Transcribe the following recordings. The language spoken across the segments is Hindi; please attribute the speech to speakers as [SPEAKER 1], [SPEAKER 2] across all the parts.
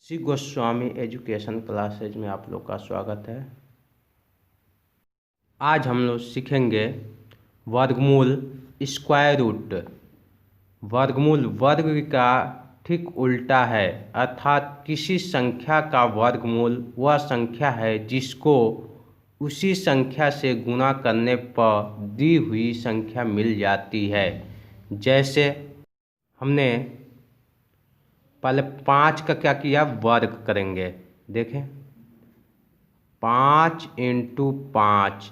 [SPEAKER 1] श्री गोस्वामी एजुकेशन क्लासेज में आप लोग का स्वागत है। आज हम लोग सीखेंगे वर्गमूल स्क्वायर रूट। वर्गमूल वर्ग का ठीक उल्टा है, अर्थात किसी संख्या का वर्गमूल वह संख्या है जिसको उसी संख्या से गुणा करने पर दी हुई संख्या मिल जाती है। जैसे हमने पहले 5 का क्या किया, वर्ग करेंगे। देखें 5 इंटू 5,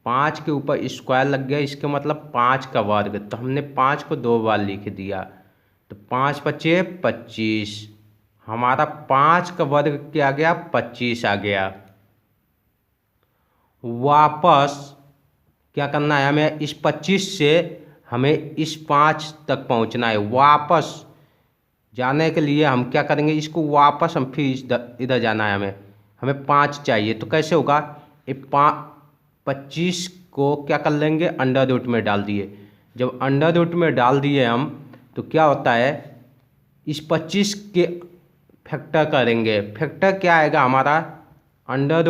[SPEAKER 1] 5 के ऊपर स्क्वायर लग गया, इसके मतलब 5 का वर्ग। तो हमने 5 को 2 बार लिख दिया, तो 5 पचे 25। हमारा 5 का वर्ग क्या आ गया, 25 आ गया। वापस क्या करना है, हमें इस 25 से हमें इस 5 तक पहुंचना है। वापस जाने के लिए हम क्या करेंगे, इसको वापस हम फिर इधर जाना है। हमें 5 चाहिए, तो कैसे होगा, ये 25 को क्या कर लेंगे, अंडर रूट में डाल दिए। जब अंडर रूट में डाल दिए हम, तो क्या होता है, इस 25 के फैक्टर करेंगे। फैक्टर क्या आएगा हमारा, अंडर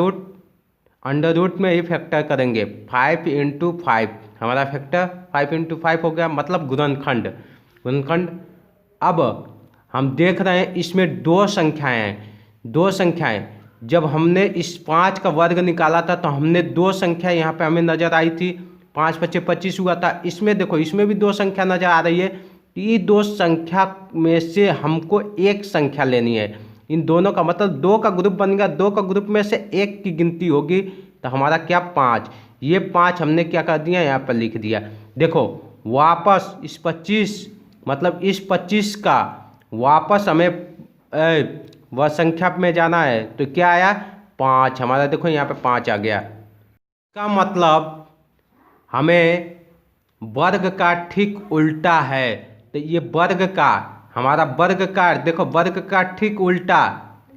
[SPEAKER 1] रूट में ही फैक्टर करेंगे। 5 इंटू 5 हमारा फैक्टर 5 इंटू 5 हो गया, मतलब गुणनखंड। अब हम देख रहे हैं इसमें दो संख्याएं। जब हमने इस 5 का वर्ग निकाला था तो हमने दो संख्या यहाँ पे हमें नज़र आई थी। 5 पचे 25 हुआ था। इसमें देखो, इसमें भी दो संख्या नज़र आ रही है। ये दो संख्या में से हमको एक संख्या लेनी है। इन दोनों का मतलब 2 का ग्रुप बन गया। 2 का ग्रुप में से एक की गिनती होगी, तो हमारा क्या 5। ये 5 हमने क्या कर दिया, यहाँ पर लिख दिया। देखो वापस इस 25 मतलब इस 25 का वापस हमें वह संख्या में जाना है, तो क्या आया 5। हमारा देखो यहाँ पे 5 आ गया। इसका मतलब हमें वर्ग का ठीक उल्टा है। तो ये वर्ग का, हमारा वर्ग का, देखो वर्ग का ठीक उल्टा,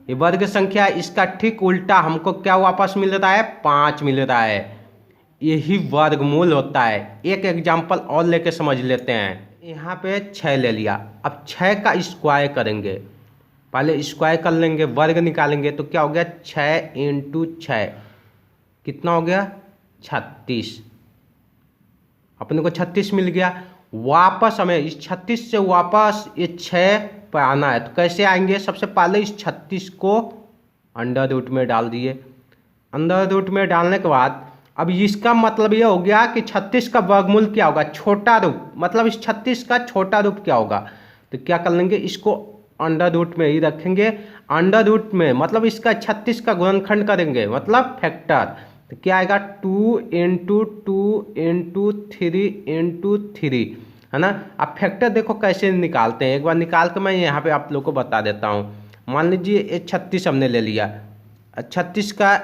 [SPEAKER 1] ये वर्ग संख्या, इसका ठीक उल्टा हमको क्या वापस मिल रहा है, 5 मिल रहा है। यही वर्गमूल होता है। एक एग्जाम्पल और लेके समझ लेते हैं। यहाँ पे 6 ले लिया, अब 6 का स्क्वायर करेंगे। पहले स्क्वायर कर लेंगे, वर्ग निकालेंगे, तो क्या हो गया, 6 इंटू 6 कितना हो गया, 36। अपने को 36 मिल गया। वापस हमें इस 36 से वापस ये 6 पर आना है, तो कैसे आएंगे, सबसे पहले इस 36 को अंडर रूट में डाल दिए। अंडर रूट में डालने के बाद अब इसका मतलब ये हो गया कि 36 का वर्गमूल क्या होगा, छोटा रूप, मतलब इस 36 का छोटा रूप क्या होगा। तो क्या कर लेंगे, इसको अंडर रूट में ही रखेंगे। अंडर रूट में मतलब इसका 36 का गुणनखंड करेंगे, मतलब फैक्टर। तो क्या आएगा, 2 इंटू 2 इंटू 3 इंटू 3, है ना। अब फैक्टर देखो कैसे निकालते हैं, एक बार निकाल के मैं यहाँ पे आप लोग को बता देता हूँ। मान लीजिए ये 36 हमने ले लिया, 36 का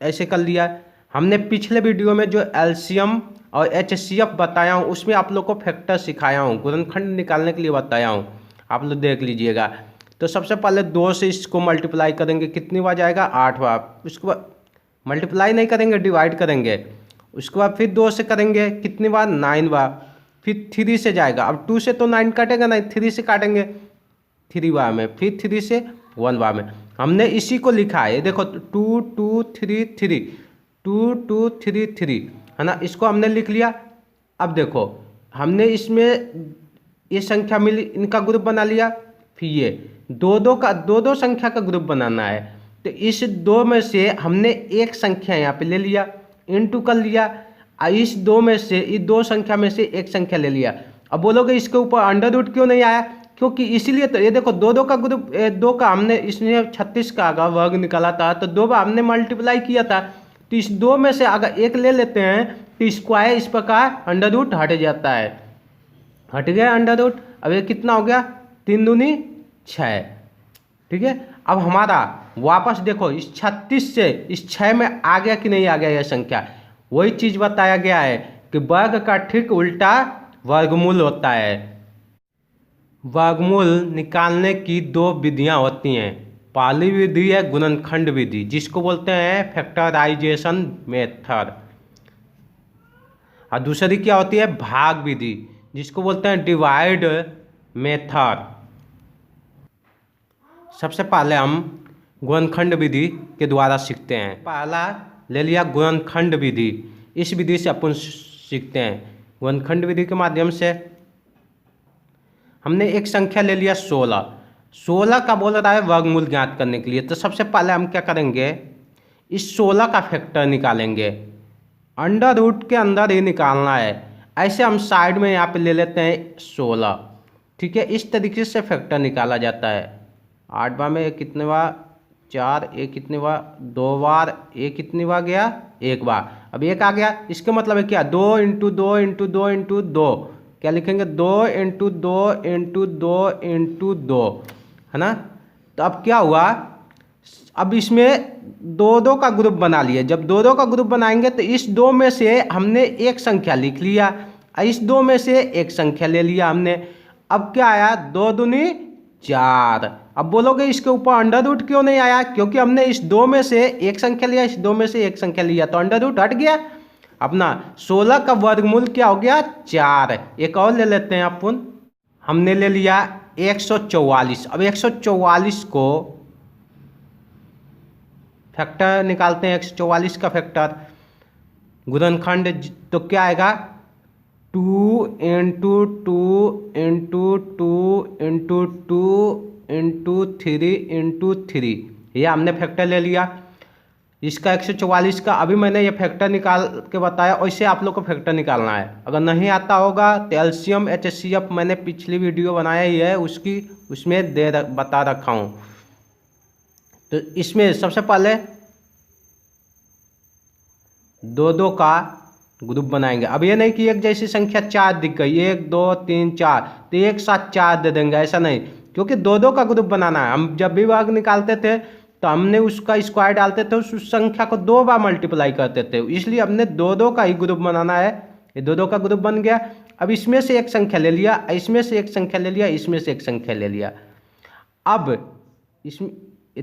[SPEAKER 1] ऐसे कर लिया। हमने पिछले वीडियो में जो एलसीएम और एचसीएफ बताया हूँ, उसमें आप लोग को फैक्टर सिखाया हूँ, गुणनखंड निकालने के लिए बताया हूँ, आप लोग देख लीजिएगा। तो सबसे पहले 2 से इसको मल्टीप्लाई करेंगे, कितनी बार जाएगा, 8 बार। उसके बाद मल्टीप्लाई नहीं करेंगे, डिवाइड करेंगे। उसके बाद फिर 2 से करेंगे, कितनी बार, 9 बार। फिर 3 से जाएगा, अब 2 से तो 9 काटेगा नहीं, 3 से काटेंगे 3 बार में, फिर 3 से 1 बार में। हमने इसी को लिखा है, देखो 2 2 3 3 2 2 3 3, है ना। इसको हमने लिख लिया। अब देखो हमने इसमें ये संख्या मिली, इनका ग्रुप बना लिया। फिर ये दो संख्या का ग्रुप बनाना है, तो इस 2 में से हमने एक संख्या यहाँ पे ले लिया, इनटू कर लिया। इस 2 में से, इस 2 संख्या में से एक संख्या ले लिया। अब बोलोगे इसके ऊपर अंडर रूट क्यों नहीं आया, क्योंकि इसीलिए तो ये देखो 2 2 का ग्रुप, 2 का हमने इसने 36 का वर्ग निकाला था, तो 2 बार हमने मल्टीप्लाई किया था। तो इस 2 में से अगर एक ले लेते हैं तो स्क्वायर इस प्रकार अंडर रूट हट जाता है, हट गया अंडर रूट। अब ये कितना हो गया, 3 दूनी 6, ठीक है। अब हमारा वापस देखो इस 36 से इस 6 में आ गया कि नहीं आ गया यह संख्या, वही चीज़ बताया गया है कि वर्ग का ठीक उल्टा वर्गमूल होता है। वर्गमूल निकालने की 2 विधियां होती हैं। पहली विधि है गुणनखंड विधि, जिसको बोलते हैं फैक्टराइजेशन मेथड, और दूसरी क्या होती है, भाग विधि, जिसको बोलते हैं डिवाइड मेथड। सबसे पहले हम गुणनखंड विधि के द्वारा सीखते हैं। पहला ले लिया गुणनखंड विधि, इस विधि से अपन सीखते हैं। गुणनखंड विधि के माध्यम से हमने एक संख्या ले लिया 16। 16 का बोल रहा है वर्गमूल ज्ञात करने के लिए। तो सबसे पहले हम क्या करेंगे, इस 16 का फैक्टर निकालेंगे। अंडर रूट के अंदर ही निकालना है। ऐसे हम साइड में यहाँ पे ले लेते हैं 16। ठीक है, इस तरीके से फैक्टर निकाला जाता है। 8 बार में कितने बार, 4, एक कितने बार, 2 बार, एक कितनी बार गया, 1 बार। अब 1 आ गया, इसका मतलब है क्या, 2 × 2 × 2 × 2, क्या लिखेंगे, 2 × 2 × 2 × 2, है ना। तो अब क्या हुआ, अब इसमें 2 का ग्रुप बना लिए। जब 2 का ग्रुप बनाएंगे तो इस 2 में से हमने एक संख्या लिख लिया, इस 2 में से एक संख्या ले लिया हमने। अब क्या आया, 2 दूनी 4। अब बोलोगे इसके ऊपर अंडर रूट क्यों नहीं आया, क्योंकि हमने इस 2 में से एक संख्या लिया, इस 2 में से एक संख्या लिया, तो अंडर रूट हट गया। अपना 16 का वर्गमूल क्या हो गया, 4। एक और ले लेते हैं अपन, हमने ले लिया 144। अब 144 को फैक्टर निकालते हैं। 144 का फैक्टर गुणनखंड तो क्या आएगा, 2 × 2 × 2 × 2 × 3 × 3, ये हमने फैक्टर ले लिया इसका 144 का। अभी मैंने ये फैक्टर निकाल के बताया, वैसे आप लोग को फैक्टर निकालना है। अगर नहीं आता होगा तो एलसीएम HCF मैंने पिछली वीडियो बनाया ही है, उसमें बता रखा हूँ। तो इसमें सबसे पहले 2 का ग्रुप बनाएंगे। अब ये नहीं कि एक जैसी संख्या 4 दिख गई, 1 2 3 4, तो एक साथ 4 दे देंगे, ऐसा नहीं, क्योंकि 2 का ग्रुप बनाना है। हम जब भी वर्ग निकालते थे तो हमने उसका स्क्वायर डालते थे, उस संख्या को 2 बार मल्टीप्लाई करते थे, इसलिए हमने 2 का ही ग्रुप बनाना है। ये 2 का ग्रुप बन गया। अब इसमें से एक संख्या ले लिया, इसमें से एक संख्या ले लिया, इसमें से एक संख्या ले लिया। अब इसमें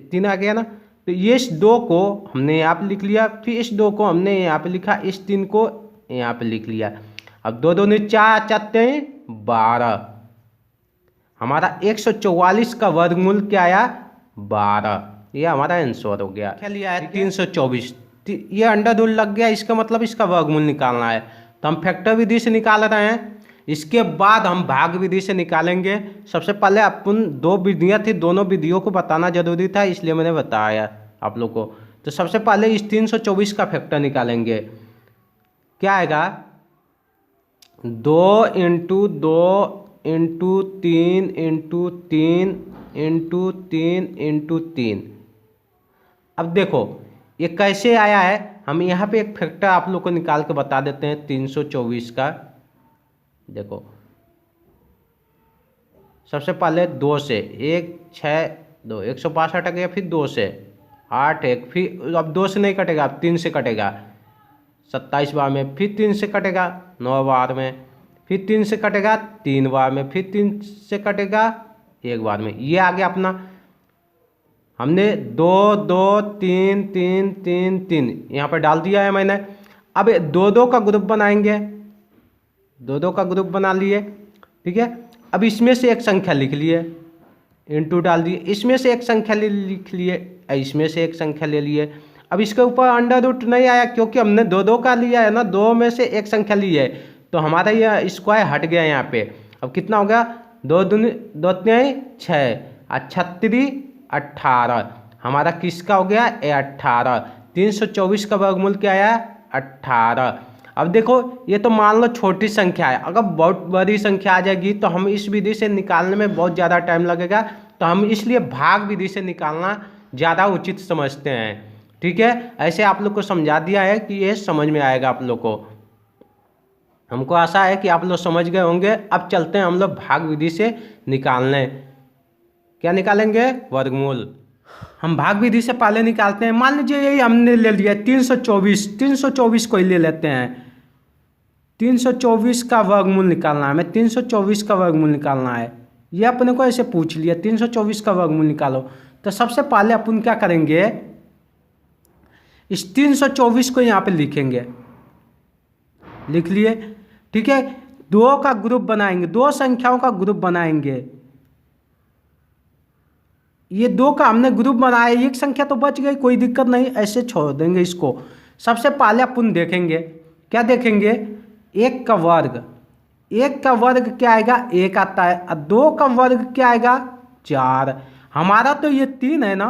[SPEAKER 1] 3 आ गया ना, तो ये इस 2 को हमने यहाँ पे लिख लिया, फिर इस 2 को हमने यहाँ पे लिखा, इस 3 को यहाँ पे लिख लिया। अब 2 दूनी 4, 4 12। हमारा 144 का वर्गमूल क्या आया, 12। ये हमारा आंसर हो गया। क्या लिया है, 324। ये अंडर रूट लग गया, इसका मतलब इसका वर्गमूल निकालना है। तो हम फैक्टर विधि से निकाल रहे हैं, इसके बाद हम भाग विधि से निकालेंगे। सबसे पहले अपन 2 विधियाँ थी, दोनों विधियों को बताना जरूरी था, इसलिए मैंने बताया आप लोग को। तो सबसे पहले इस 324 का फैक्टर निकालेंगे। क्या आएगा, 2 × 2 × 3 × 3 × 3 × 3। अब देखो ये कैसे आया है, हम यहाँ पे एक फैक्टर आप लोग को निकाल के बता देते हैं 324 का। देखो सबसे पहले 2 से 1 6 2 162 आ गया, फिर 2 से 8 1, फिर अब 2 से नहीं कटेगा, अब 3 से कटेगा 27 बार में, फिर 3 से कटेगा 9 बार में, फिर 3 से कटेगा 3 बार में, फिर 3 से कटेगा 1 बार में। ये आ गया अपना, हमने 2 2 3 3 3 3 यहाँ पर डाल दिया है मैंने। अब 2 का ग्रुप बनाएंगे, 2 का ग्रुप बना लिए, ठीक है। अब इसमें से एक संख्या लिख लिए, इंटू डाल दिए, इसमें से एक संख्या लिख लिए, इसमें से एक संख्या ले लिए। अब इसके ऊपर अंडर रूट नहीं आया, क्योंकि हमने 2 का लिया है ना, 2 में से एक संख्या ली है, तो हमारा यह स्क्वायर हट गया यहाँ पे। अब कितना हो गया, 2 दूनी 2 3 6 और 36 18। हमारा किसका हो गया, 18। 324 का वर्गमूल क्या आया, 18। अब देखो ये तो मान लो छोटी संख्या है, अगर बहुत बड़ी संख्या आ जाएगी तो हम इस विधि से निकालने में बहुत ज़्यादा टाइम लगेगा, तो हम इसलिए भाग विधि से निकालना ज़्यादा उचित समझते हैं। ठीक है, ऐसे आप लोग को समझा दिया है कि ये समझ में आएगा आप लोग को। हमको आशा है कि आप लोग समझ गए होंगे। अब चलते हैं हम लोग भाग विधि से निकालने। क्या निकालेंगे, वर्गमूल। हम भाग विधि से पहले निकालते हैं। मान लीजिए यही हमने ले लिया 324 को ही ले लेते हैं। 324 का वर्गमूल निकालना है, हमें 324 का वर्गमूल निकालना है। ये अपने को ऐसे पूछ लिया 324 का वर्गमूल निकालो, तो सबसे पहले अपन क्या करेंगे, इस 324 को यहाँ पे लिखेंगे, लिख लिए, ठीक है। 2 का ग्रुप बनाएंगे, 2 संख्याओं का ग्रुप बनाएंगे।
[SPEAKER 2] ये 2 का हमने ग्रुप बनाया, एक संख्या तो बच गई, कोई दिक्कत नहीं, ऐसे छोड़ देंगे इसको। सबसे पहले अपन देखेंगे, क्या देखेंगे, 1 का वर्ग, 1 का वर्ग क्या आएगा, 1 आता है, और 2 का वर्ग क्या आएगा, 4। हमारा तो ये 3 है ना,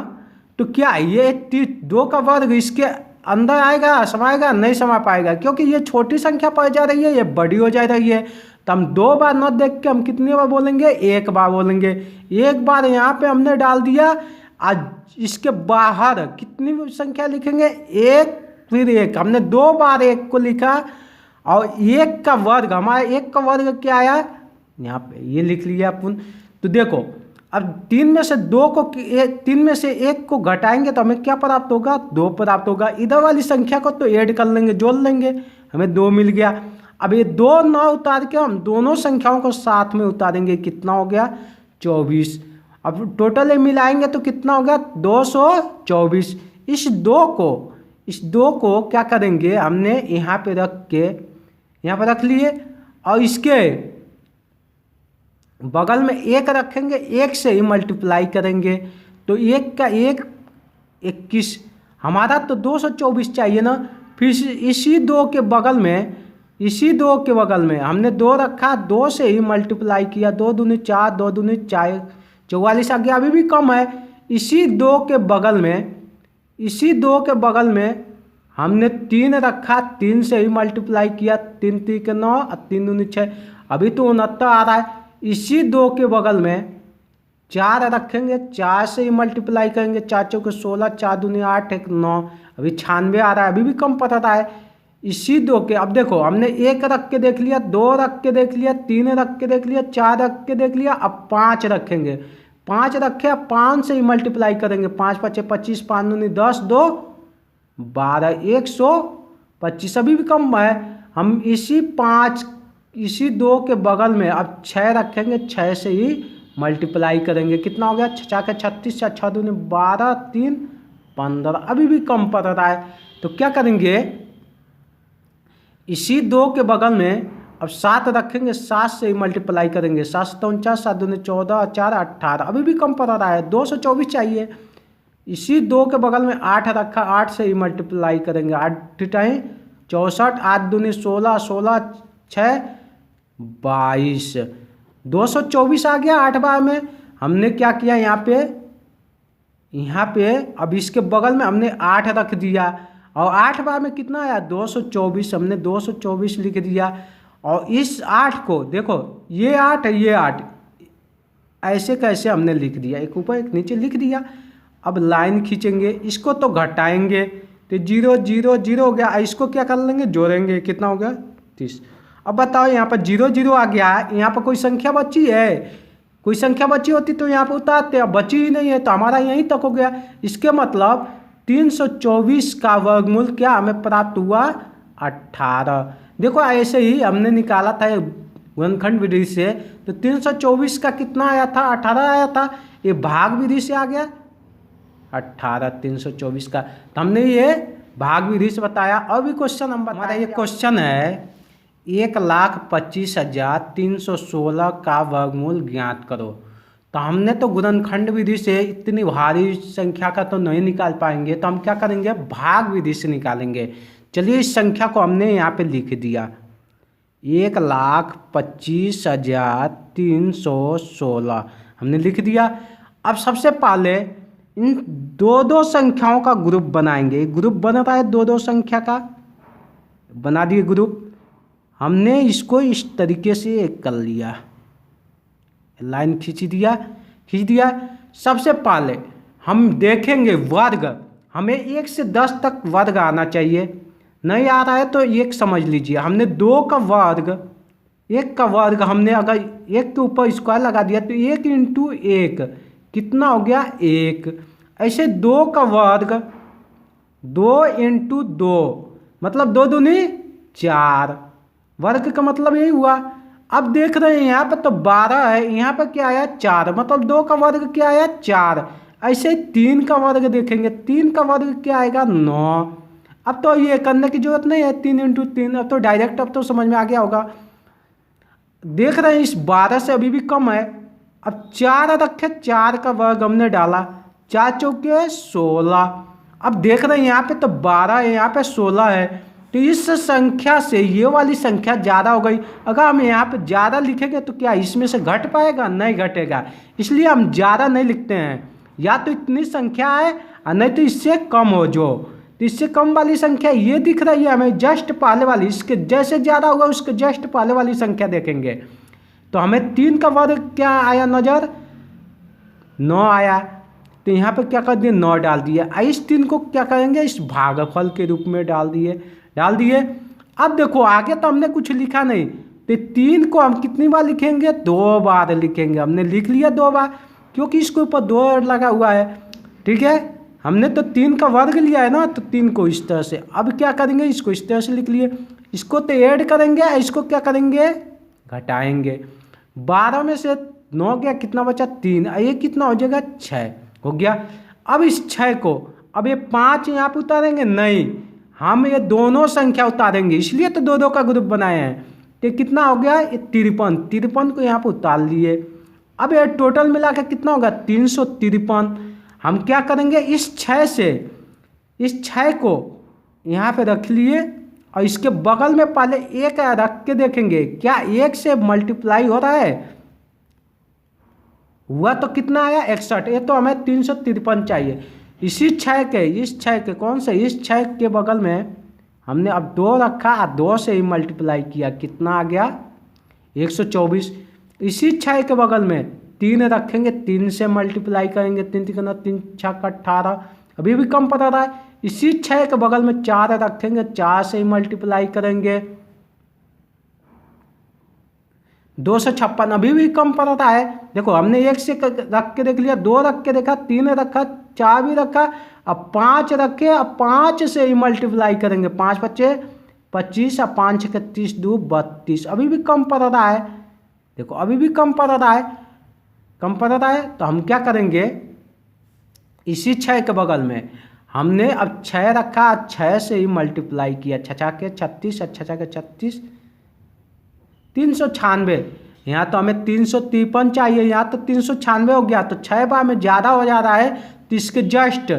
[SPEAKER 2] तो क्या ये 2 का वर्ग इसके अंदर आएगा, समाएगा, नहीं समा पाएगा, क्योंकि ये छोटी संख्या पड़ जा रही है, ये बड़ी हो जा रही है। तो हम 2 बार न देख के हम कितनी बार बोलेंगे, 1 बार बोलेंगे। 1 बार यहाँ पे हमने डाल दिया, आज इसके बाहर कितनी संख्या लिखेंगे, 1 फिर 1, हमने 2 बार 1 को लिखा, और 1 का वर्ग, हमारा 1 का वर्ग क्या आया, यहाँ पे ये लिख लिया अपन। तो देखो अब 3 में से 2 को 3 में से 1 को घटाएंगे तो हमें क्या प्राप्त होगा, 2 प्राप्त होगा। इधर वाली संख्या को तो ऐड कर लेंगे, जोड़ लेंगे, हमें 2 मिल गया। अब ये 2 न उतार के हम दोनों संख्याओं को साथ में उतारेंगे, कितना हो गया, 24। अब टोटल मिलाएंगे तो कितना हो गया, 224। इस 2 को क्या करेंगे, हमने यहाँ पे रख के, यहाँ पर रख लिए, और इसके बगल में 1 रखेंगे, 1 से ही मल्टीप्लाई करेंगे, तो 1 का 1 21, हमारा तो 224 चाहिए ना। फिर इसी 2 के बगल में, इसी 2 के बगल में हमने 2 रखा, 2 से ही मल्टीप्लाई किया, 2 दूनी 4, 2 दूनी 4, 44 आ गया, अभी भी कम है। इसी 2 के बगल में, इसी 2 के बगल में हमने 3 रखा, 3 से ही मल्टीप्लाई किया, 3 3 के 9 और 3 दूनी 6, अभी तो 69 आ रहा है। इसी 2 के बगल में 4 रखेंगे, 4 से ही मल्टीप्लाई करेंगे, 4 चौके 16, 4 दूनी 8, 1 9, अभी 96 आ रहा है, अभी भी कम पड़ रहा है। इसी 2 के, अब देखो हमने 1 रख के देख लिया, 2 रख के देख लिया, 3 रख के देख लिया, 4 रख के देख लिया, अब 5 रखेंगे, 5 रखे, 5 से ही मल्टीप्लाई करेंगे, 5 5 25, 5 दूनी 10, 2 12, 125, अभी भी कम है। हम इसी 2 के बगल में अब 6 रखेंगे, 6 से ही मल्टीप्लाई करेंगे, कितना हो गया, 6 के 36, 6 दूनी 12, 3 15, अभी भी कम पड़ रहा है। तो क्या करेंगे, इसी 2 के बगल में अब 7 रखेंगे, 7 से ही मल्टीप्लाई करेंगे, 7 7 49, 7 दूनी 14, 4 18, अभी भी कम पड़ रहा है, 224 चाहिए। इसी 2 के बगल में 8 रखा, 8 से ही मल्टीप्लाई करेंगे, 8 टाइम 64, 8 दूनी 16, 16 6 22, 224 आ गया। 8 बार में हमने क्या किया, यहाँ पे अब इसके बगल में हमने 8 रख दिया, और 8 बार में कितना आया, 224, हमने 224 लिख दिया। और इस 8 को देखो, ये 8 है, ये 8, ऐसे कैसे हमने लिख दिया, एक ऊपर एक नीचे लिख दिया। अब लाइन खींचेंगे, इसको तो घटाएंगे, तो 0 0 0 हो गया, इसको क्या कर लेंगे, जोड़ेंगे, कितना हो गया, 30। अब बताओ यहाँ पर 0 0 आ गया है, यहाँ पर कोई संख्या बची है, कोई संख्या बची होती तो यहाँ पर उतारते, अब बची ही नहीं है, तो हमारा यहीं तक हो गया। इसके मतलब 324 का वर्गमूल क्या हमें प्राप्त हुआ, 18। देखो ऐसे ही हमने निकाला था गुणनखंड विधि से, तो 324 का कितना आया था, 18 आया था, ये भाग विधि से आ गया 18, 324 का, तो हमने ये भाग विधि से बताया। अभी क्वेश्चन नंबर, हमारा ये क्वेश्चन है, 1,25,316 का वर्गमूल ज्ञात करो। तो हमने तो गुणनखंड विधि से इतनी भारी संख्या का तो नहीं निकाल पाएंगे, तो हम क्या करेंगे, भाग विधि से निकालेंगे। चलिए इस संख्या को हमने यहाँ पे लिख दिया, 1,25,316 हमने लिख दिया। अब सबसे पहले इन 2 संख्याओं का ग्रुप बनाएंगे, ग्रुप बन रहा है 2 संख्या का, बना दिए ग्रुप। हमने इसको इस तरीके से एक कर लिया, लाइन खींच दिया। सबसे पहले हम देखेंगे वर्ग, हमें 1 से 10 तक वर्ग आना चाहिए, नहीं आ रहा है तो 1 समझ लीजिए। हमने 2 का वर्ग, 1 का वर्ग हमने अगर 1 के ऊपर स्क्वायर लगा दिया तो 1 × 1 कितना हो गया, 1। ऐसे 2 का वर्ग 2 × 2 मतलब 2 दूनी 4, वर्ग का मतलब यही हुआ। अब देख रहे हैं यहाँ पर तो 12 है, यहाँ पर क्या आया, 4, मतलब 2 का वर्ग क्या आया, 4। ऐसे 3 का वर्ग देखेंगे, 3 का वर्ग क्या आएगा, 9। अब तो ये करने की जरूरत नहीं है, 3 × 3, अब तो डायरेक्ट अब तो समझ में आ गया होगा। देख रहे हैं इस 12 से अभी भी कम है, अब 4 रखे, 4 का वर्ग हमने डाला, 4 चौके 16। अब देख रहे हैं यहाँ पे तो 12 है, यहाँ पे 16 है, तो इस संख्या से ये वाली संख्या ज़्यादा हो गई। अगर हम यहाँ पे ज़्यादा लिखेंगे तो क्या इसमें से घट पाएगा? नहीं घटेगा, इसलिए हम ज़्यादा नहीं लिखते हैं। या तो इतनी संख्या है और नहीं तो इससे कम हो जो, तो इससे कम वाली संख्या ये दिख रही है हमें, जस्ट पहले वाली, इसके जैसे ज़्यादा होगा उसके जस्ट पहले वाली संख्या देखेंगे। तो हमें 3 का वर्ग क्या आया नज़र? 9 आया, तो यहाँ पे क्या कर दिए? 9 डाल दिए। इस 3 को क्या करेंगे? इस भागफल के रूप में डाल दिए। अब देखो आगे तो हमने कुछ लिखा नहीं, तो 3 को हम कितनी बार लिखेंगे? 2 बार लिखेंगे। हमने लिख लिया 2 बार, क्योंकि इसके ऊपर 2 लगा हुआ है। ठीक है, हमने तो 3 का वर्ग लिया है ना, तो 3 को इस तरह से। अब क्या करेंगे? इसको इस तरह से लिख लिए, इसको तो ऐड करेंगे, इसको क्या करेंगे? घटाएंगे। 12 में से 9 गया, कितना बचा? 3। ये कितना हो जाएगा? 6 हो गया। अब इस 6 को, अब ये 5 यहाँ पे उतारेंगे? नहीं, हम ये दोनों संख्या उतारेंगे, इसलिए तो 2-2 का ग्रुप बनाए हैं। तो कितना हो गया? ये 53 को यहाँ पे उतार लिए। अब ये टोटल मिला के कितना होगा? 353। हम क्या करेंगे? इस 6 से, इस 6 को यहाँ पे रख लिए और इसके बगल में पहले 1 रख के देखेंगे क्या 1 से मल्टीप्लाई हो रहा है? हुआ तो कितना आया? 61। ये तो हमें 353 चाहिए। इस 6 के कौन से? इस 6 के बगल में हमने अब 2 रखा और 2 से ही मल्टीप्लाई किया, कितना आ गया? 124। इसी 6 के बगल में 3 रखेंगे, 3 से मल्टीप्लाई करेंगे, 3 3 3 6 18, अभी भी कम पड़ रहा है। इसी 6 के बगल में 4 रखेंगे, 4 से ही मल्टीप्लाई करेंगे, 256, अभी भी कम पड़ रहा है। देखो हमने 1 से रख के देख लिया, 2 रख के देखा, 3 रखा, 4 भी रखा, अब 5 रखे, अब 5 से ही मल्टीप्लाई करेंगे, 5 बच्चे 25 और 5 के 30 2 32, अभी भी कम पड़ रहा है। देखो अभी भी कम पड़ रहा है, तो हम क्या करेंगे? इसी 6 के बगल में हमने अब 6 रखा, 6 से ही मल्टीप्लाई किया, 6 के 36, 6 के 36, 396। यहाँ तो हमें 353 चाहिए, यहाँ तो 396 हो गया, तो 6 बार में ज़्यादा हो जा रहा है, तो इसके जस्ट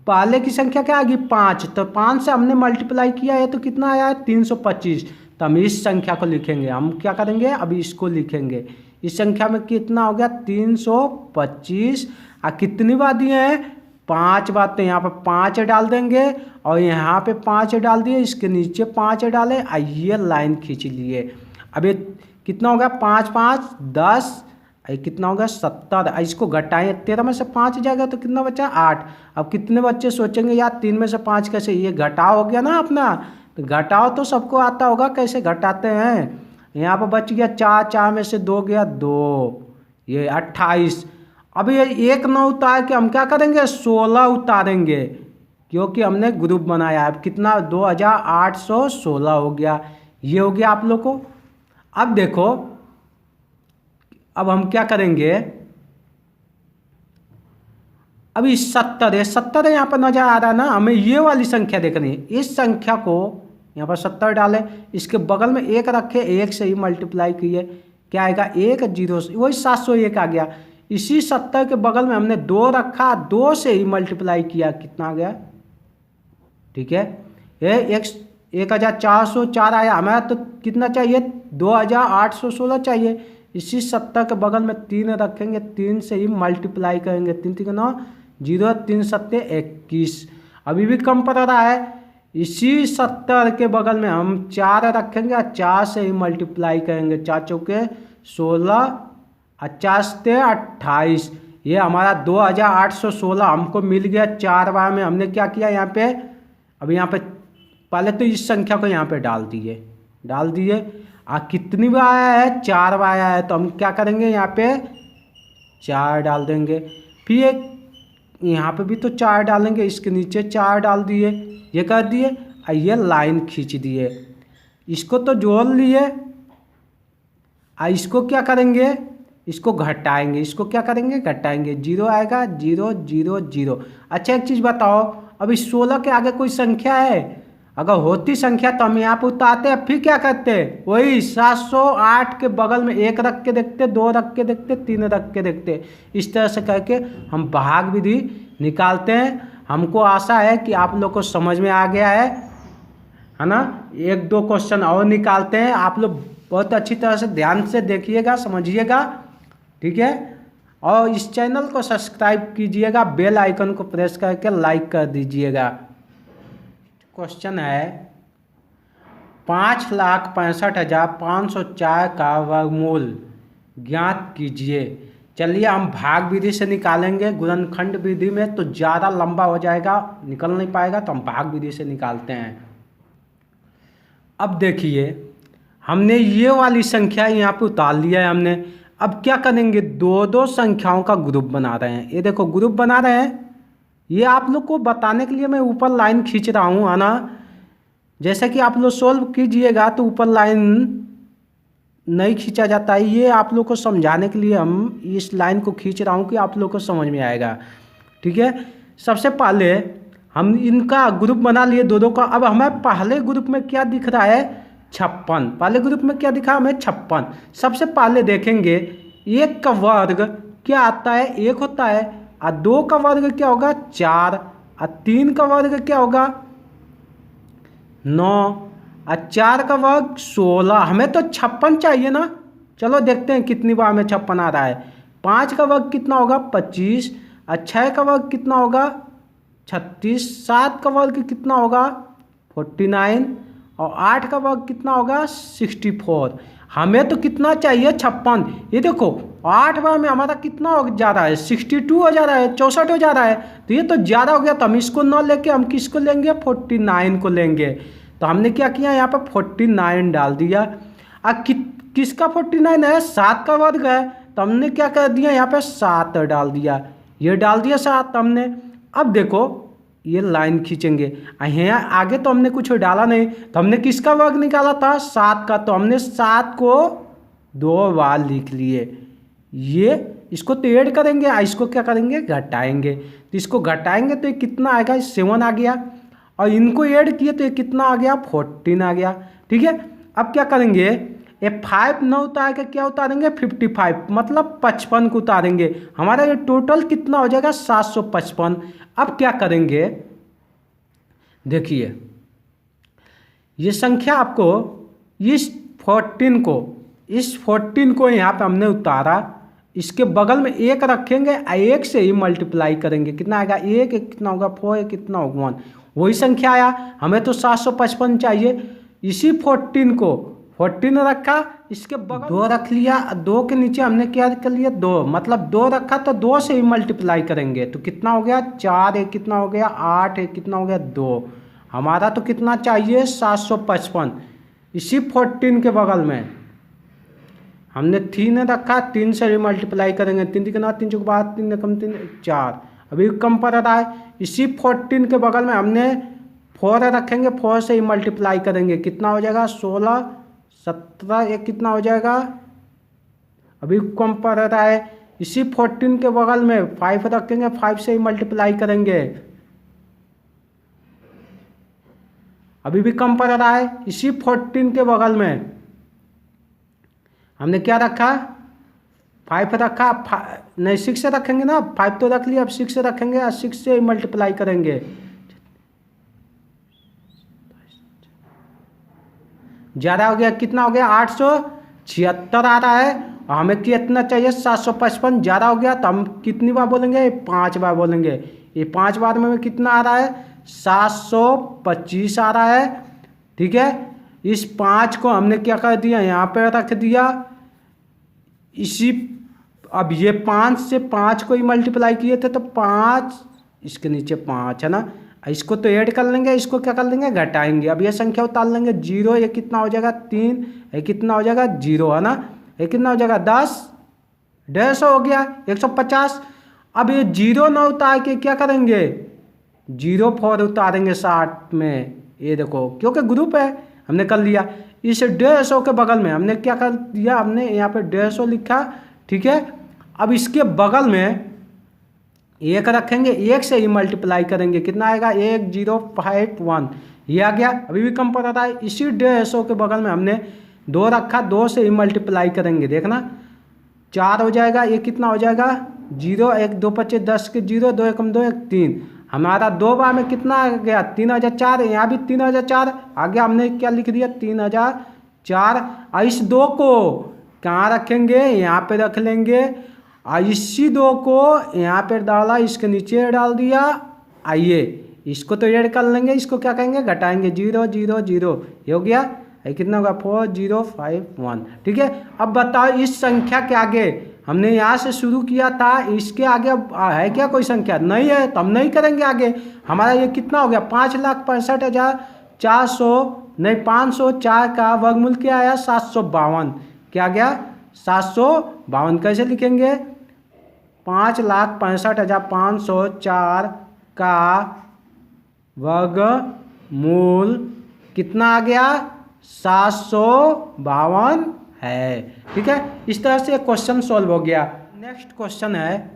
[SPEAKER 2] पहले की संख्या क्या आ गई? 5, तो 5 से हमने मल्टीप्लाई किया है तो कितना आया है? 325। तो हम इस संख्या को लिखेंगे, हम क्या करेंगे? अभी इसको लिखेंगे, इस संख्या में कितना हो गया? 325। और कितनी बार दिए हैं? 5 बार, तो यहाँ पर 5 डाल देंगे और यहाँ पे 5 डाल दिए, इसके नीचे 5 डाले और ये लाइन खींच लिए। अब ये कितना होगा? 5 5 10, कितना होगा? 70। इसको घटाएं, 13 में से 5 जाएगा तो कितना बचा? 8। अब कितने बच्चे सोचेंगे यार 3 में से 5 कैसे? ये घटाव हो गया ना अपना, तो घटाव तो सबको आता होगा कैसे घटाते हैं। यहाँ पर बच गया 4, 4 में से 2 गया 2, ये 28। अब ये 1 न उतार के हम क्या करेंगे? 16 उतारेंगे, क्योंकि हमने ग्रुप बनाया। अब कितना? 2816 हो गया। ये हो गया आप लोग को। अब देखो, अब हम क्या करेंगे? अभी 70 है, 70 यहाँ पर नजर आ रहा है ना, हमें ये वाली संख्या देखनी है। इस संख्या को यहाँ पर 70 डाले, इसके बगल में 1 रखे, 1 से ही मल्टीप्लाई किए, क्या आएगा? 1 0, वही 701 आ गया। इसी 70 के बगल में हमने 2 रखा, 2 से ही मल्टीप्लाई किया, कितना आ गया? ठीक है, ये 1404 आया। हमारा तो कितना चाहिए? 2816 चाहिए। इसी 70 के बगल में 3 रखेंगे, 3 से ही मल्टीप्लाई करेंगे, 3 3 9 0, 3 7 21, अभी भी कम पड़ रहा है। इसी 70 के बगल में हम 4 रखेंगे, 4 से ही मल्टीप्लाई करेंगे, 4 चौके 16, 50 से 28, ये हमारा 2816 हमको मिल गया। 4 बार में हमने क्या किया? यहाँ पे, अभी यहाँ पे पहले तो इस संख्या को यहाँ पे डाल दिए। कितनी बार आया है? 4 बार आया है, तो हम क्या करेंगे? यहाँ पे 4 डाल देंगे, फिर यहाँ पे भी तो 4 डालेंगे, इसके नीचे 4 डाल दिए, ये कर दिए और ये लाइन खींच दिए। इसको तो जोड़ लिए और इसको क्या करेंगे? इसको घटाएंगे, इसको क्या करेंगे? घटाएंगे, 0 आएगा, 0 0 0। अच्छा एक चीज़ बताओ, अभी 16 के आगे कोई संख्या है? अगर होती संख्या तो हम यहाँ पे उतारते हैं, फिर क्या करते हैं, वही 708 के बगल में 1 रख के देखते, 2 रख के देखते, 3 रख के देखते। इस तरह से करके हम भाग विधि निकालते हैं। हमको आशा है कि आप लोग को समझ में आ गया है ना। 1-2 क्वेश्चन और निकालते हैं, आप लोग बहुत अच्छी तरह से ध्यान से देखिएगा, समझिएगा, ठीक है। और इस चैनल को सब्सक्राइब कीजिएगा, बेल आइकन को प्रेस करके लाइक कर दीजिएगा। क्वेश्चन है 5,65,504 का वर्गमूल ज्ञात कीजिए। चलिए हम भाग विधि से निकालेंगे। गुणनखंड विधि में तो ज़्यादा लंबा हो जाएगा, निकल नहीं पाएगा, तो हम भाग विधि से निकालते हैं। अब देखिए हमने ये वाली संख्या यहाँ पे उतार लिया है हमने। अब क्या करेंगे, 2-2 संख्याओं का ग्रुप बना रहे हैं। ये देखो ग्रुप बना रहे हैं, ये आप लोग को बताने के लिए मैं ऊपर लाइन खींच रहा हूँ, है ना। जैसे कि आप लोग सोल्व कीजिएगा तो ऊपर लाइन नहीं खींचा जाता है, ये आप लोग को समझाने के लिए हम इस लाइन को खींच रहा हूँ कि आप लोग को समझ में आएगा, ठीक है। सबसे पहले हम इनका ग्रुप बना लिए 2-2 का। अब हमें पहले ग्रुप में क्या दिख रहा है, 56। पहले ग्रुप में क्या दिखा हमें, 56। सबसे पहले देखेंगे 1 का वर्ग क्या आता है, 1 होता है, और 2 का वर्ग क्या होगा, 4, और 3 का वर्ग क्या होगा, 9, और 4 का वर्ग 16। हमें तो 56 चाहिए ना। चलो देखते हैं कितनी बार हमें 56 आ रहा है। 5 का वर्ग कितना होगा, 25, और 6 का वर्ग कितना होगा, 36, 7 का वर्ग कितना होगा, 49, और 8 का वर्ग कितना होगा, 64। हमें तो कितना चाहिए, 56। ये देखो 8 बार में हमारा कितना हो जा रहा है, 62 हो जा रहा है, 64 हो जा रहा है। तो ये तो ज़्यादा हो गया, तो हम इसको न लेके हम किसको लेंगे, 49 को लेंगे। तो हमने क्या किया, यहाँ पर 49 डाल दिया। अब किसका 49 है, 7 का वर्ग है, तो हमने क्या कर दिया, यहाँ पे 7 डाल दिया, ये डाल दिया 7 हमने। अब देखो ये लाइन खींचेंगे, यहाँ आगे तो हमने कुछ डाला नहीं, तो हमने किसका वर्ग निकाला था, 7 का, तो हमने 7 को 2 बार लिख लिए। ये इसको तो ऐड करेंगे, इसको क्या करेंगे, घटाएंगे। तो इसको घटाएंगे तो ये कितना आएगा, 7 आ गया, और इनको ऐड किए तो ये कितना आ गया, 14 आ गया, ठीक है। अब क्या करेंगे, ये 5 न उतार के क्या उतारेंगे, 55, मतलब 55 को उतारेंगे। हमारा ये टोटल कितना हो जाएगा, 755। अब क्या करेंगे, देखिए ये संख्या आपको इस 14 को यहाँ पे हमने उतारा, इसके बगल में 1 रखेंगे, 1 से ही मल्टीप्लाई करेंगे, कितना आएगा, 1 कितना होगा, 4 कितना होगा 1, वही संख्या आया। हमें तो 755 चाहिए। इसी 14 को 14 रखा, इसके बगल 2 रख लिया, 2 के नीचे हमने क्या कर लिया, 2, मतलब 2 रखा तो 2 से ही मल्टीप्लाई करेंगे, तो कितना हो गया, 4, 1 कितना हो गया, 8, 1 कितना हो गया, 2। हमारा तो कितना चाहिए, 755। इसी 14 के बगल में हमने 3 रखा, 3 से ही मल्टीप्लाई करेंगे, 3 कितना, 3 चौक 12, 3 कम 3 4, अभी कम पड़ रहा है। इसी 14 के बगल में हमने 4 रखेंगे, 4 से ही मल्टीप्लाई करेंगे, कितना हो जाएगा, 16, 17, 1 कितना हो जाएगा, अभी कम पड़ रहा है। इसी 14 के बगल में 5 रखेंगे, 5 से ही मल्टीप्लाई करेंगे, अभी भी कम पड़ रहा है। इसी 14 के बगल में हमने क्या रखा, 5 रखा, नहीं 6 रखेंगे ना, 5 तो रख लिया, अब 6 रखेंगे और 6 से मल्टीप्लाई करेंगे, ज़्यादा हो गया, कितना हो गया, 876 आ रहा है, और हमें कितना चाहिए, 755। ज़्यादा हो गया तो हम कितनी बार बोलेंगे, 5 बार बोलेंगे। ये 5 बार में कितना आ रहा है, 725 आ रहा है, ठीक है। इस 5 को हमने क्या कर दिया, यहाँ पे रख दिया। इसी अब ये 5 से 5 को ही मल्टीप्लाई किए थे, तो 5 इसके नीचे 5 है ना, इसको तो ऐड कर लेंगे, इसको क्या कर लेंगे, घटाएंगे। अब ये संख्या उतार लेंगे, 0, ये कितना हो जाएगा, 3, ये कितना हो जाएगा, 0 है ना, ये कितना हो जाएगा, 10, 150 हो गया, 150। अब ये 0 ना उतार के क्या करेंगे, 04 उतारेंगे 60 में, ये देखो क्योंकि ग्रुप है, हमने कर लिया। इस 150 के बगल में हमने क्या कर दिया, हमने यहाँ पे 150 लिखा, ठीक है। अब इसके बगल में 1 रखेंगे, 1 से ही मल्टीप्लाई करेंगे, कितना आएगा, 1051, ये आ गया, अभी भी कम पड़ रहा है। इसी 150 के बगल में हमने 2 रखा, 2 से ही मल्टीप्लाई करेंगे, देखना 4 हो जाएगा। ये कितना हो जाएगा 0, 1 2 25 10 के 0, 2 1 2 1 3। हमारा 2 बार में कितना आ गया 3004, यहाँ भी 3004 आ गया। हमने क्या लिख दिया 3004। और इस 2 को कहाँ रखेंगे, यहाँ पे रख लेंगे। और इसी 2 को यहाँ पे डाला, इसके नीचे डाल दिया। आइए इसको तो ऐड कर लेंगे, इसको क्या कहेंगे घटाएंगे 0 0 0, ये हो गया। ये कितना होगा 4051। ठीक है, अब बताओ इस संख्या के आगे हमने यहाँ से शुरू किया था, इसके आगे है क्या कोई संख्या? नहीं है, तो हम नहीं करेंगे आगे। हमारा ये कितना हो गया 5,65,400 नहीं 504 का वर्गमूल क्या आया 752। क्या गया 752। कैसे लिखेंगे 5,65,504 का वर्गमूल कितना आ गया 752 है। ठीक है, इस तरह से क्वेश्चन सॉल्व हो गया। नेक्स्ट क्वेश्चन है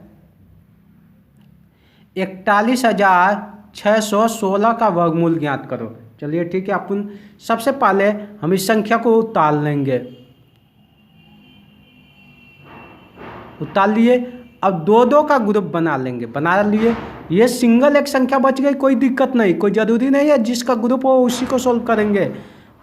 [SPEAKER 2] 41,616 का वर्गमूल ज्ञात करो। चलिए ठीक है, अपन सबसे पहले हम इस संख्या को उतार लेंगे। उतार लिए, अब 2 का ग्रुप बना लेंगे, बना लिए। ये सिंगल एक संख्या बच गई, कोई दिक्कत नहीं, कोई ज़रूरी नहीं है जिसका ग्रुप हो उसी को सोल्व करेंगे।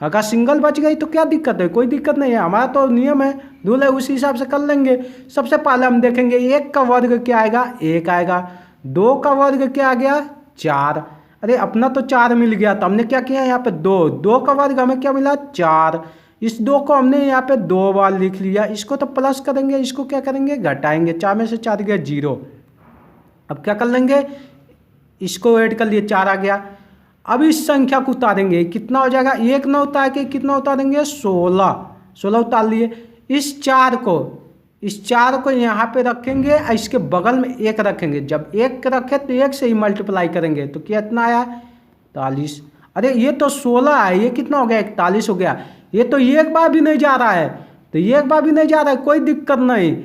[SPEAKER 2] अगर सिंगल बच गई तो क्या दिक्कत है, कोई दिक्कत नहीं है, हमारा तो नियम है, रूल है, उसी हिसाब से कर लेंगे। सबसे पहले हम देखेंगे 1 का वर्ग क्या आएगा 1 आएगा, 2 का वर्ग क्या आ गया 4। अरे अपना तो 4 मिल गया, तो हमने क्या किया यहाँ पे 2 का वर्ग हमें क्या मिला 4। इस 2 को हमने यहाँ पे 2 बार लिख लिया, इसको तो प्लस करेंगे, इसको क्या करेंगे घटाएंगे। 4 में से 4 गया 0। अब क्या कर लेंगे, इसको ऐड कर लिए 4 आ गया। अब इस संख्या को उतारेंगे, कितना हो जाएगा 1 न उतार के कितना उतारेंगे 16 उतार लिए। इस 4 को यहाँ पे रखेंगे और इसके बगल में 1 रखेंगे। जब 1 रखे तो 1 से ही मल्टीप्लाई करेंगे तो कितना आया 41। अरे ये तो 16 है, ये कितना हो गया 41 हो गया। ये तो एक बार भी नहीं जा रहा है, तो एक बार भी नहीं जा रहा है, कोई दिक्कत नहीं।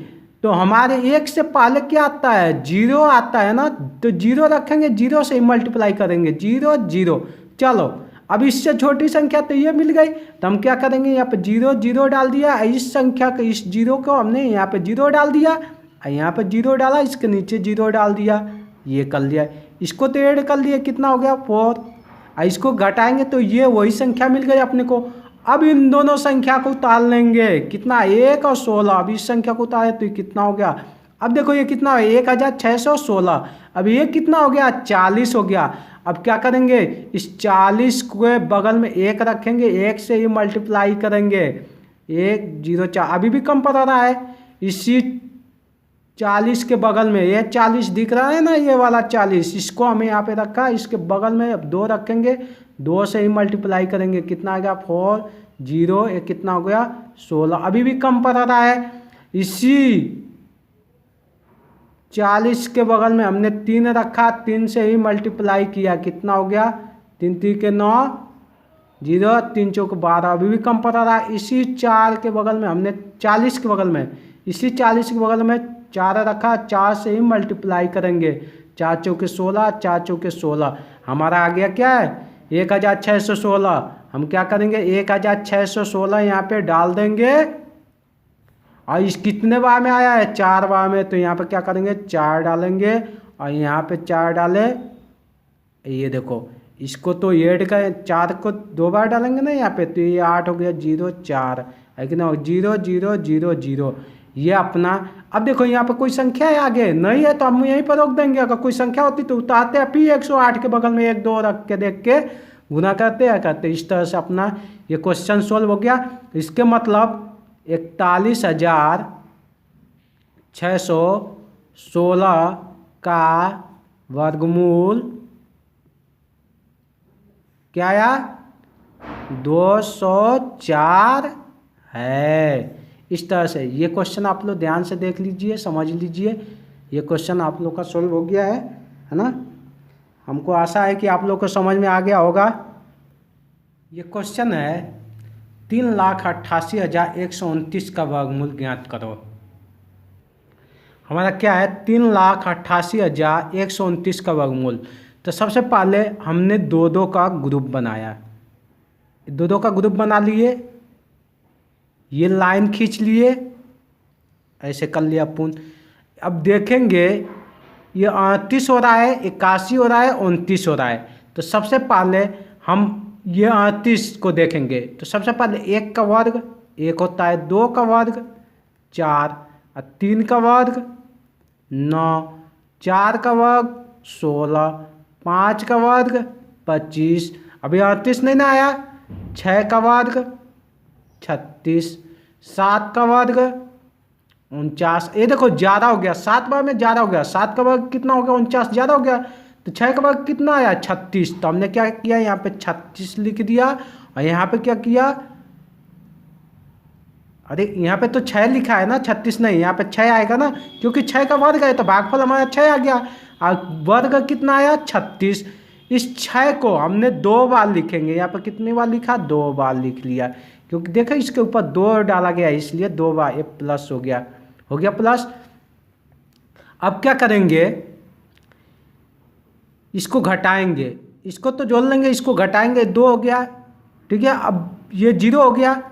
[SPEAKER 2] तो हमारे 1 से पहले क्या आता है 0 आता है ना, तो 0 रखेंगे, 0 से ही मल्टीप्लाई करेंगे 0 0। चलो अब इससे छोटी संख्या तो ये मिल गई, तो हम क्या करेंगे यहाँ पे 0 0 डाल दिया। इस संख्या को इस 0 को हमने यहाँ पे 0 डाल दिया, यहाँ पे 0 डाला, इसके नीचे 0 डाल दिया, ये कर लिया। इसको तो ऐड कर लिए, कितना हो गया 4। इसको घटाएंगे तो ये वही संख्या मिल गई अपने को। अब इन दोनों संख्या को उतार लेंगे, कितना 1 और 16। अब इस संख्या को उतारे तो कितना हो गया, अब देखो ये कितना है 1,616। अब ये कितना हो गया 40 हो गया। अब क्या करेंगे, इस 40 के बगल में 1 रखेंगे, 1 से ही मल्टीप्लाई करेंगे 1 0 4। अभी भी कम पड़ रहा है, इसी 40 के बगल में ये 40 दिख रहा है ना, ये वाला 40, इसको हमें यहाँ पे रखा, इसके बगल में अब 2 रखेंगे, 2 से ही मल्टीप्लाई करेंगे, कितना आ गया 4 0, ये कितना हो गया 16। अभी भी कम पड़ रहा है। इसी 40 के बगल में हमने 3 रखा, 3 से ही मल्टीप्लाई किया, कितना हो गया 3 3 के 9 0, 3 चौक 12। अभी भी कम पड़ रहा है। इसी 4 के बगल में हमने 40 के बगल में, इसी 40 के बगल में 4 रखा, 4 से ही मल्टीप्लाई करेंगे, 4 चौके 16, 4 चौके 16। हमारा आ गया क्या है 1,616। हम क्या करेंगे 1,616 यहाँ पे डाल देंगे, और इस कितने बार में आया है 4 बार में, तो यहाँ पे क्या करेंगे 4 डालेंगे, और यहाँ पे 4 डाले, ये देखो इसको तो ऐड का 4 को 2 बार डालेंगे ना यहाँ पे, तो ये 8 हो गया 0 4, है कि ना 0 0 0 0। ये अपना, अब देखो यहाँ पे कोई संख्या है आगे नहीं है, तो हम यहीं पर रोक देंगे। अगर कोई संख्या होती तो उतारते हैं, फिर 108 के बगल में 1 2 रख के देख के गुना करते हैं करते। इस तरह से अपना ये क्वेश्चन सोल्व हो गया। इसके मतलब 41,616 का वर्गमूल क्या आया 204 है। इस तरह से ये क्वेश्चन आप लोग ध्यान से देख लीजिए, समझ लीजिए। ये क्वेश्चन आप लोग का सोल्व हो गया है ना। हमको आशा है कि आप लोग को समझ में आ गया होगा। ये क्वेश्चन है 3,88,129 का वर्गमूल ज्ञात करो। हमारा क्या है 3,88,129 का वर्गमूल। तो सबसे पहले हमने दो दो का ग्रुप बनाया, दो दो का ग्रुप बना लिए, ये लाइन खींच लिए, ऐसे कर लिया अपन। अब देखेंगे ये 38 हो रहा है, 81 हो रहा है, 29 हो रहा है। तो सबसे पहले हम ये 38 को देखेंगे। तो सबसे पहले 1 का वर्ग 1 होता है, 2 का वर्ग 4, 3 का वर्ग 9, 4 का वर्ग 16, 5 का वर्ग 25। अभी 38 नहीं ना आया। 6 का वर्ग 36, 7 का वर्ग 49। ये देखो ज़्यादा हो गया, 7 बार में ज़्यादा हो गया। 7 का वर्ग कितना हो गया? 49 ज़्यादा हो गया। तो 6 का वर्ग कितना आया? 36। तो हमने क्या किया, यहाँ पे 36 लिख दिया। और यहाँ पे क्या किया, अरे यहाँ पे तो 6 लिखा है ना, 36 नहीं, यहाँ पे 6 आएगा ना, क्योंकि 6 का वर्ग है तो भागफल हमारा 6 आ गया। और वर्ग कितना आया? 36। इस 6 को हमने 2 बार लिखेंगे। यहाँ पे कितनी बार लिखा? 2 बार लिख लिया, क्योंकि देखो इसके ऊपर 2 डाला गया, इसलिए 2 बार। ये प्लस हो गया प्लस। अब क्या करेंगे, इसको घटाएंगे, इसको तो जोड़ लेंगे, इसको घटाएंगे, 2 हो गया, ठीक है। अब ये 0 हो गया।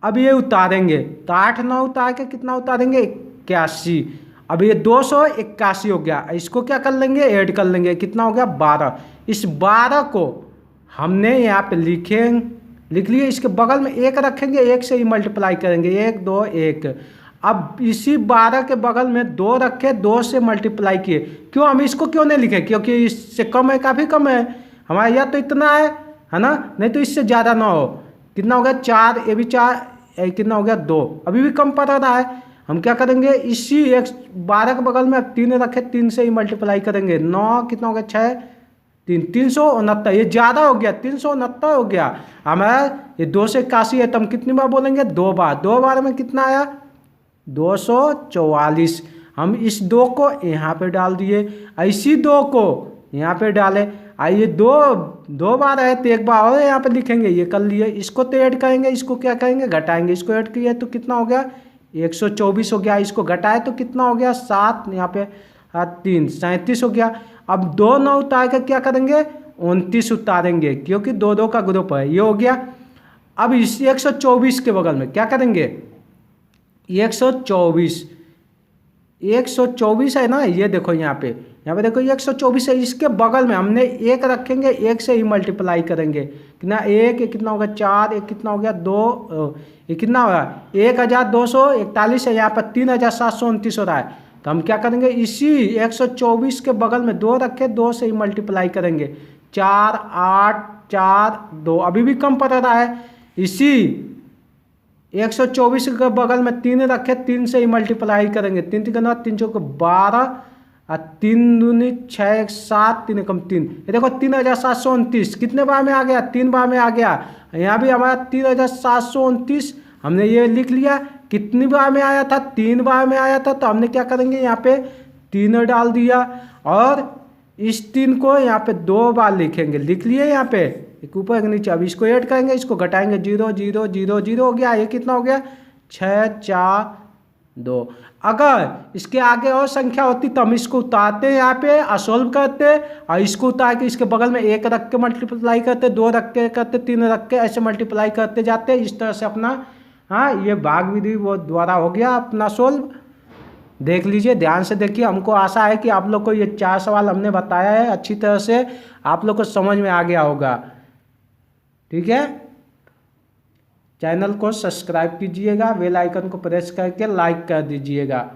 [SPEAKER 2] अब ये उतारेंगे, तो 8 9 उतार के कितना उतारेंगे? 81। अब ये 281 हो गया। इसको क्या कर लेंगे? ऐड कर लेंगे, कितना हो गया? 12। इस 12 को हमने यहाँ पे लिख लिए। इसके बगल में 1 रखेंगे, 1 से ही मल्टीप्लाई करेंगे, 1 2 1। अब इसी 12 के बगल में 2 रखे, 2 से मल्टीप्लाई किए। क्यों, हम इसको क्यों नहीं लिखे? क्योंकि इससे कम है, काफ़ी कम है हमारा, या तो इतना है ना, नहीं तो इससे ज़्यादा ना हो। कितना हो गया? 4, ये भी 4, कितना हो गया? 2। अभी भी कम पड़ रहा है। हम क्या करेंगे, इसी 12 के बगल में 3 रखे, 3 से ही मल्टीप्लाई करेंगे। 9 कितना हो गया? 6 3 369। ये ज़्यादा हो गया, 369 हो गया हमारा। ये 2 से 81 है, तो हम कितनी बार बोलेंगे? 2 बार। 2 बार में कितना आया? 244। हम इस 2 को यहाँ पे डाल दिए, इसी 2 को यहाँ पे डाले। आइए 2 बार है तो 1 बार और यहाँ पे लिखेंगे, ये कर लिए। इसको तो ऐड करेंगे, इसको क्या करेंगे? घटाएंगे। इसको ऐड किए तो कितना हो गया? 124 हो गया। इसको घटाए तो कितना हो गया? 7, यहाँ पे 3 37 हो गया। अब 2 9 उतार कर क्या करेंगे? 29 उतारेंगे, क्योंकि 2 2 का ग्रुप है। ये हो गया। अब इस 124 के बगल में क्या करेंगे? 124 है ना, ये देखो यहाँ पे देखो 124 है। इसके बगल में हमने 1 रखेंगे, 1 से ही मल्टीप्लाई करेंगे। कितना? 1 कितना होगा? 4, 1 कितना हो गया? 2, ये कितना होगा? 1241 है। यहाँ पर 3729 हो रहा है। तो हम क्या करेंगे, इसी 124 के बगल में 2 रखे, 2 से ही मल्टीप्लाई करेंगे। 4 8 4 2, अभी भी कम पड़ रहा है। इसी 124 के बगल में 3 रखे, 3 से ही मल्टीप्लाई करेंगे। 3 3 9 3 4 12 और 3 दूनी 6 1 7 3 कम 3। ये देखो 3729 कितने बार में आ गया? 3 बार में आ गया। यहाँ भी हमारा 3729 हमने ये लिख लिया। कितनी बार में आया था? 3 बार में आया था। तो हमने क्या करेंगे, यहाँ पे 3 डाल दिया, और इस 3 को यहाँ पे 2 बार लिखेंगे। लिख लिए यहाँ पे, एक ऊपर एक नीचे। अब इसको ऐड करेंगे, इसको घटाएंगे, 0 0 0 0 हो गया। ये कितना हो गया? 6 4 2। अगर इसके आगे और संख्या होती तो हम इसको उतारते यहाँ पे और सोल्व करते, और इसको उतार के इसके बगल में 1 रख के मल्टीप्लाई करते, 2 रख के करते, 3 रख के, ऐसे मल्टीप्लाई करते जाते। इस तरह से अपना ये भाग विधि वो द्वारा हो गया अपना सोल्व। देख लीजिए, ध्यान से देखिए। हमको आशा है कि आप लोग को ये 4 सवाल हमने बताया है अच्छी तरह से, आप लोग को समझ में आ गया होगा। ठीक है, चैनल को सब्सक्राइब कीजिएगा, बेल आइकन को प्रेस करके लाइक कर दीजिएगा।